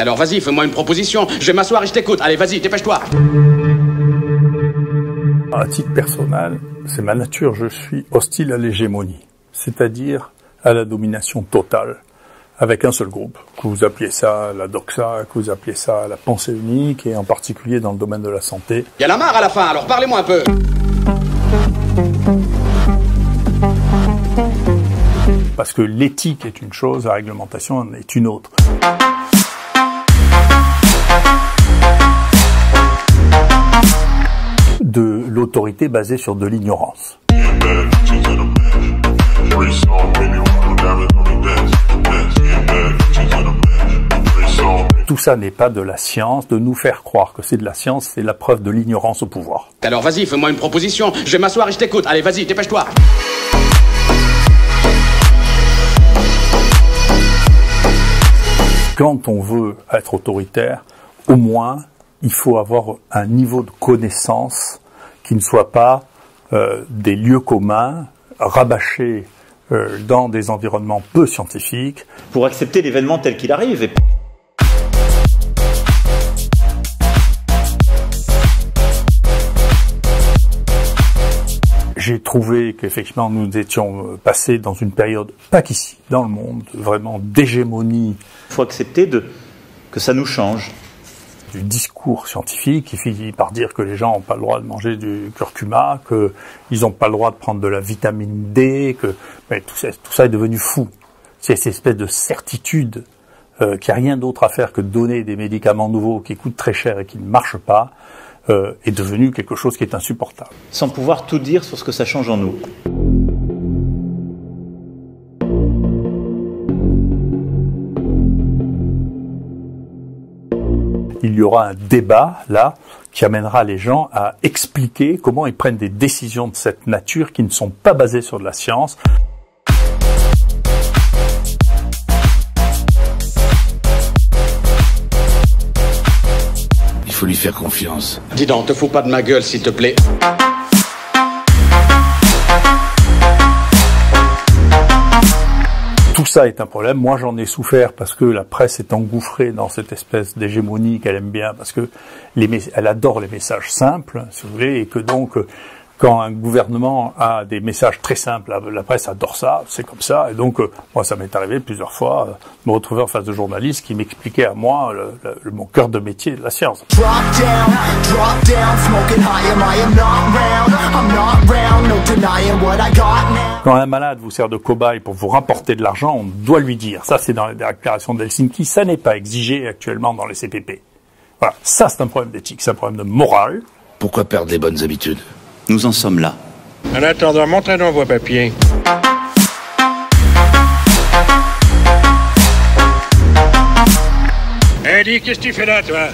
Alors vas-y, fais-moi une proposition. Je vais m'asseoir et je t'écoute. Allez, vas-y, dépêche-toi. À titre personnel, c'est ma nature, je suis hostile à l'hégémonie, c'est-à-dire à la domination totale, avec un seul groupe. Que vous appeliez ça la doxa, que vous appeliez ça la pensée unique, et en particulier dans le domaine de la santé. Y a la marre à la fin, alors parlez-moi un peu. Parce que l'éthique est une chose, la réglementation en est une autre. De l'autorité basée sur de l'ignorance. Tout ça n'est pas de la science. De nous faire croire que c'est de la science, c'est la preuve de l'ignorance au pouvoir. Alors vas-y, fais-moi une proposition. Je vais m'asseoir et je t'écoute. Allez, vas-y, dépêche-toi. Quand on veut être autoritaire, au moins, il faut avoir un niveau de connaissance qui ne soit pas des lieux communs, rabâchés dans des environnements peu scientifiques. Pour accepter l'événement tel qu'il arrive. J'ai trouvé qu'effectivement nous étions passés dans une période, pas qu'ici, dans le monde, vraiment d'hégémonie. Il faut accepter que ça nous change. Du discours scientifique qui finit par dire que les gens n'ont pas le droit de manger du curcuma, qu'ils n'ont pas le droit de prendre de la vitamine D, mais tout ça est devenu fou. C'est cette espèce de certitude qu'il n'y a rien d'autre à faire que de donner des médicaments nouveaux qui coûtent très cher et qui ne marchent pas, est devenu quelque chose qui est insupportable. Sans pouvoir tout dire sur ce que ça change en nous. Il y aura un débat, là, qui amènera les gens à expliquer comment ils prennent des décisions de cette nature qui ne sont pas basées sur de la science. Il faut lui faire confiance. Dis donc, te fous pas de ma gueule, s'il te plaît. Tout ça est un problème. Moi, j'en ai souffert parce que la presse est engouffrée dans cette espèce d'hégémonie qu'elle aime bien, parce que elle adore les messages simples, si vous voulez, et que donc, quand un gouvernement a des messages très simples, la presse adore ça, c'est comme ça. Et donc, moi, ça m'est arrivé plusieurs fois de me retrouver en face de journalistes qui m'expliquaient à moi mon cœur de métier de la science. Quand un malade vous sert de cobaye pour vous rapporter de l'argent, on doit lui dire. Ça, c'est dans la déclaration d'Helsinki. Ça n'est pas exigé actuellement dans les CPP. Voilà. Ça, c'est un problème d'éthique. C'est un problème de morale. Pourquoi perdre les bonnes habitudes ? Nous en sommes là. En attendant, montrez-nous vos papiers. Eddie, qu'est-ce que tu fais là, toi?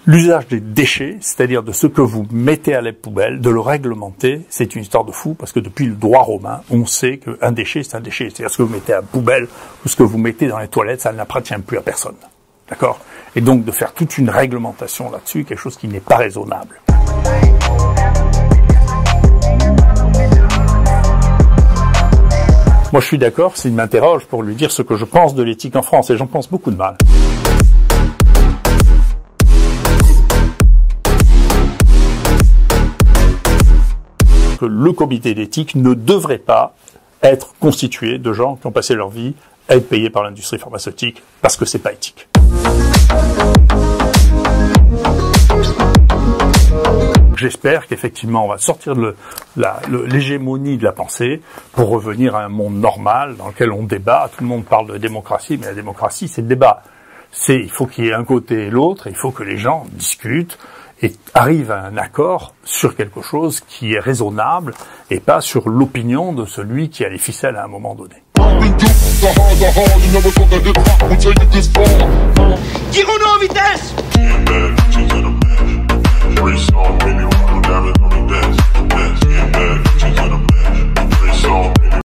L'usage des déchets, c'est-à-dire de ce que vous mettez à la poubelle, de le réglementer, c'est une histoire de fou, parce que depuis le droit romain, on sait qu'un déchet, c'est un déchet. C'est-à-dire ce que vous mettez à la poubelle ou ce que vous mettez dans les toilettes, ça n'appartient plus à personne. D'accord? Et donc de faire toute une réglementation là-dessus, quelque chose qui n'est pas raisonnable. Moi, je suis d'accord s'il m'interroge pour lui dire ce que je pense de l'éthique en France, et j'en pense beaucoup de mal. Que le comité d'éthique ne devrait pas être constitué de gens qui ont passé leur vie à être payés par l'industrie pharmaceutique, parce que c'est pas éthique. J'espère qu'effectivement on va sortir de l'hégémonie de la pensée pour revenir à un monde normal dans lequel on débat. Tout le monde parle de démocratie, mais la démocratie c'est le débat. Il faut qu'il y ait un côté et l'autre, il faut que les gens discutent et arrivent à un accord sur quelque chose qui est raisonnable et pas sur l'opinion de celui qui a les ficelles à un moment donné.